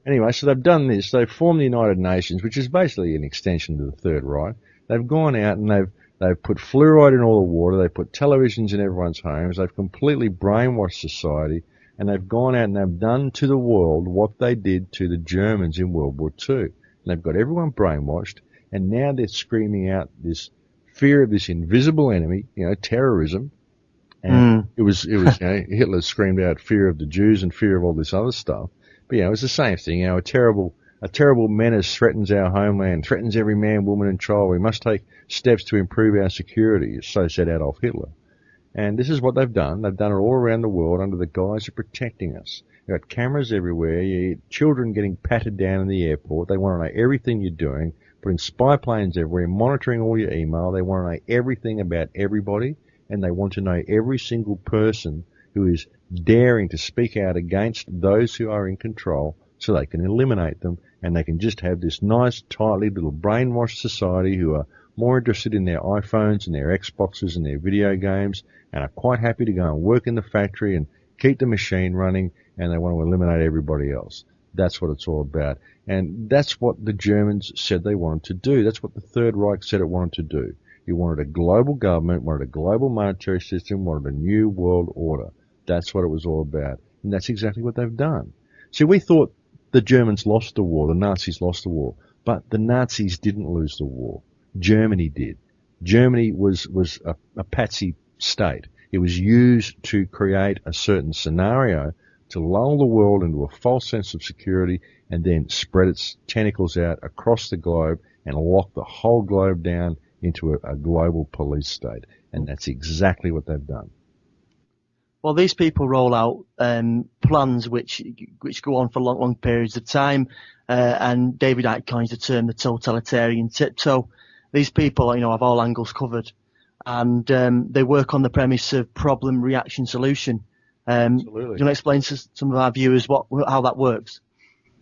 Anyway, so they've done this. They've formed the United Nations, which is basically an extension to the Third Reich. They've gone out and they've put fluoride in all the water. They've put televisions in everyone's homes. They've completely brainwashed society, and they've gone out and they've done to the world what they did to the Germans in World War II. And they've got everyone brainwashed, and now they're screaming out this fear of this invisible enemy, terrorism. And it was Hitler screamed out fear of the Jews and fear of all this other stuff. But it was the same thing. A terrible menace threatens our homeland, threatens every man, woman, and child. We must take steps to improve our security, so said Adolf Hitler. And this is what they've done. They've done it all around the world under the guise of protecting us. They've got cameras everywhere. Children getting patted down in the airport. They want to know everything you're doing, putting spy planes everywhere, monitoring all your email. They want to know everything about everybody, and they want to know every single person who is daring to speak out against those who are in control so they can eliminate them, and they can just have this nice, tightly little brainwashed society who are more interested in their iPhones and their Xboxes and their video games and are quite happy to go and work in the factory and keep the machine running, and they want to eliminate everybody else. That's what it's all about. And that's what the Germans said they wanted to do. That's what the Third Reich said it wanted to do. It wanted a global government, wanted a global monetary system, wanted a new world order. That's what it was all about. And that's exactly what they've done. See, we thought the Germans lost the war, the Nazis lost the war, but the Nazis didn't lose the war. Germany did. Germany was a patsy state. It was used to create a certain scenario to lull the world into a false sense of security and then spread its tentacles out across the globe and lock the whole globe down into a global police state. And that's exactly what they've done. Well, these people roll out plans which go on for long periods of time, and David Icke coins the term the totalitarian tiptoe. These people, have all angles covered, and they work on the premise of problem, reaction, solution. Absolutely. Do you want to explain to some of our viewers how that works?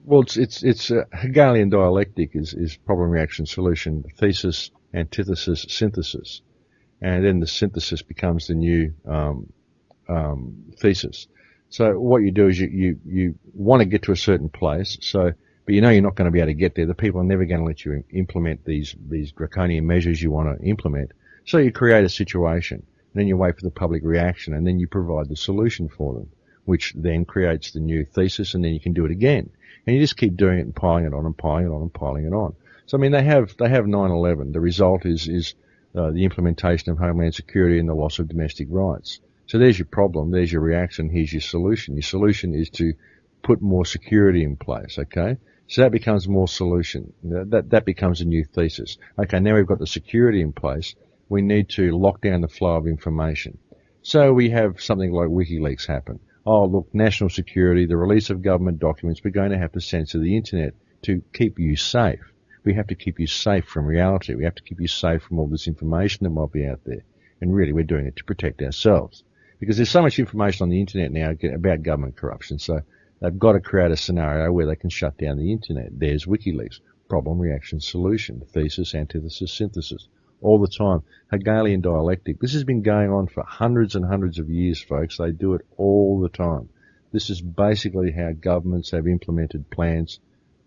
Well, it's Hegelian dialectic is problem, reaction, solution, thesis, antithesis, synthesis, and then the synthesis becomes the new thesis. So what you do is you want to get to a certain place, but you're not going to be able to get there. The people are never going to let you implement these draconian measures you want to implement. So you create a situation, and then you wait for the public reaction, and then you provide the solution for them, which then creates the new thesis, and then you can do it again. And you just keep doing it and piling it on and piling it on and piling it on. So, they have 9/11. The result is the implementation of Homeland Security and the loss of domestic rights. So there's your problem, there's your reaction, here's your solution. Your solution is to put more security in place, okay? So that becomes more solution. That becomes a new thesis. Okay, now we've got the security in place. We need to lock down the flow of information. So we have something like WikiLeaks happen. Oh, look, national security, the release of government documents, we're going to have to censor the internet to keep you safe. We have to keep you safe from reality. We have to keep you safe from all this information that might be out there. And really, we're doing it to protect ourselves. Because there's so much information on the internet now about government corruption. So they've got to create a scenario where they can shut down the internet. There's WikiLeaks. Problem, reaction, solution. Thesis, antithesis, synthesis. All the time. Hegelian dialectic. This has been going on for hundreds and hundreds of years, folks. They do it all the time. This is basically how governments have implemented plans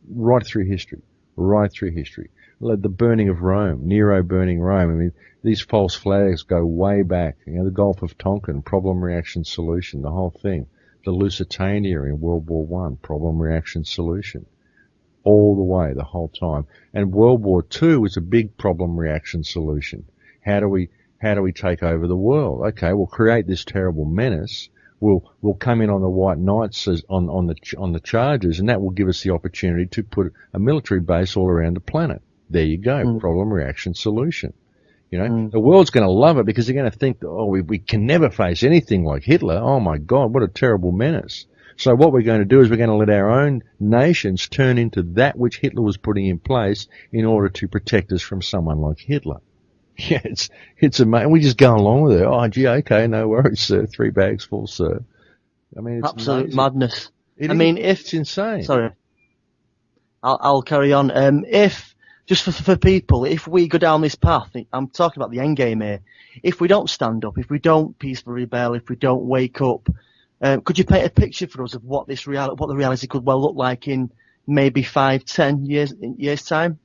right through history. Right through history. The burning of Rome, Nero burning Rome. These false flags go way back. The Gulf of Tonkin, problem, reaction, solution, the whole thing. The Lusitania in World War One, problem, reaction, solution. All the way, the whole time. And World War II was a big problem, reaction, solution. How do we take over the world? Okay, we'll create this terrible menace. We'll come in on the White Knights on the charges, and that will give us the opportunity to put a military base all around the planet. There you go, problem, reaction, solution. The world's going to love it because they're going to think, we can never face anything like Hitler. Oh my God, what a terrible menace. So what we're going to do is we're going to let our own nations turn into that which Hitler was putting in place in order to protect us from someone like Hitler. Yeah, it's amazing. We just go along with it. Oh, gee, okay, no worries, sir. 3 bags full, sir. It's absolute amazing. Madness. It's insane. Sorry, I'll carry on. If just for people, if we go down this path, I'm talking about the end game here. If we don't stand up, if we don't peacefully rebel, if we don't wake up, could you paint a picture for us of what the reality could well look like in maybe 5, 10 years time?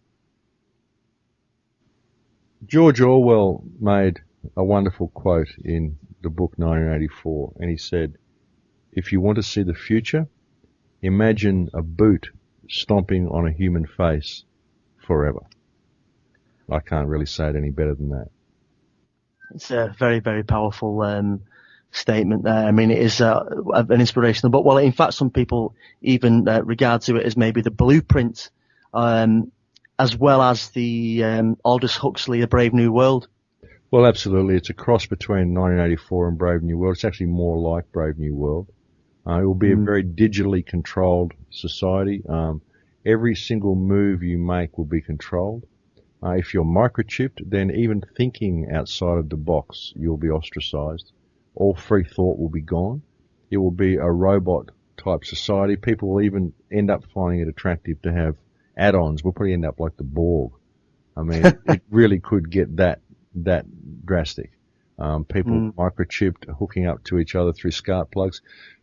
George Orwell made a wonderful quote in the book 1984, and he said, "If you want to see the future, imagine a boot stomping on a human face forever." I can't really say it any better than that. It's a very, very powerful statement there. I mean, it is an inspirational book. Well, in fact, some people even regard to it as maybe the blueprint, as well as the Aldous Huxley, A Brave New World. Well, absolutely. It's a cross between 1984 and Brave New World. It's actually more like Brave New World. It will be a very digitally controlled society. Every single move you make will be controlled. If you're microchipped, then even thinking outside of the box, you'll be ostracized. All free thought will be gone. It will be a robot type society. People will even end up finding it attractive to have add-ons. We'll probably end up like the Borg. I mean, it really could get that drastic. People microchipped, hooking up to each other through SCART plugs.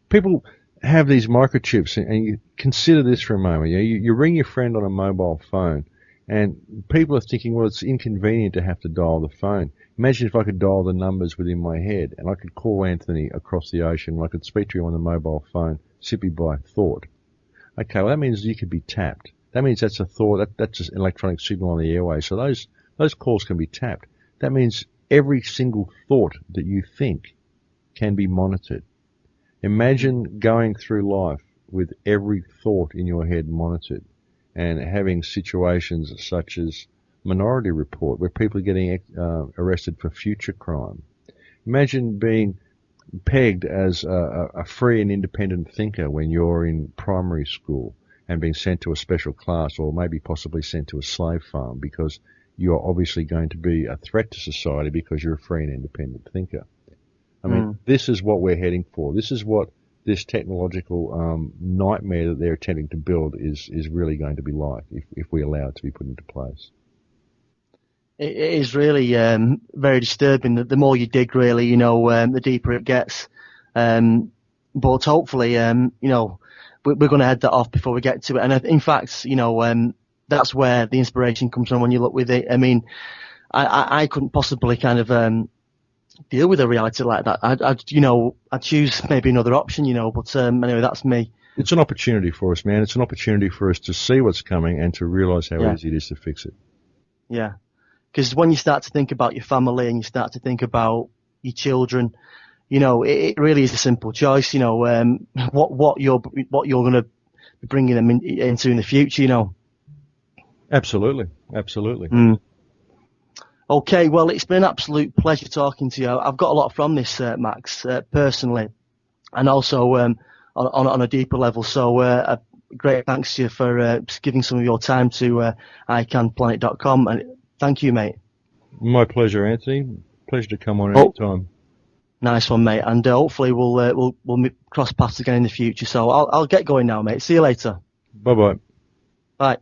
People have these microchips, and you consider this for a moment. You ring your friend on a mobile phone, and people are thinking, well, it's inconvenient to have to dial the phone. Imagine if I could dial the numbers within my head, and I could call Anthony across the ocean, and I could speak to him on the mobile phone simply by thought. Okay, well, that means you could be tapped. That means that's a thought. That's just an electronic signal on the airway. So those calls can be tapped. That means every single thought that you think can be monitored. Imagine going through life with every thought in your head monitored, and having situations such as Minority Report, where people are getting arrested for future crime. Imagine being pegged as a free and independent thinker when you're in primary school and being sent to a special class, or maybe possibly sent to a slave farm, because you're obviously going to be a threat to society because you're a free and independent thinker. I mean, this is what we're heading for. This is what this technological nightmare that they're attempting to build is really going to be like if we allow it to be put into place. It is really very disturbing. The more you dig, really, the deeper it gets. But hopefully, we're going to head that off before we get to it. And in fact, that's where the inspiration comes from when you look with it. I mean, I couldn't possibly kind of deal with a reality like that. I'd choose maybe another option, but anyway, that's me. It's an opportunity for us, man. It's an opportunity for us to see what's coming and to realize how easy it is to fix it. Yeah. Because when you start to think about your family and you start to think about your children, it really is a simple choice. What you're going to be bringing them into in the future. Absolutely. Okay, well, it's been an absolute pleasure talking to you. I've got a lot from this, Max, personally, and also on a deeper level. So a great thanks to you for giving some of your time to icanplanet.com. And thank you, mate. My pleasure, Anthony. Pleasure to come on any time. Nice one, mate. And hopefully we'll cross paths again in the future. So I'll get going now, mate. See you later. Bye-bye. Bye.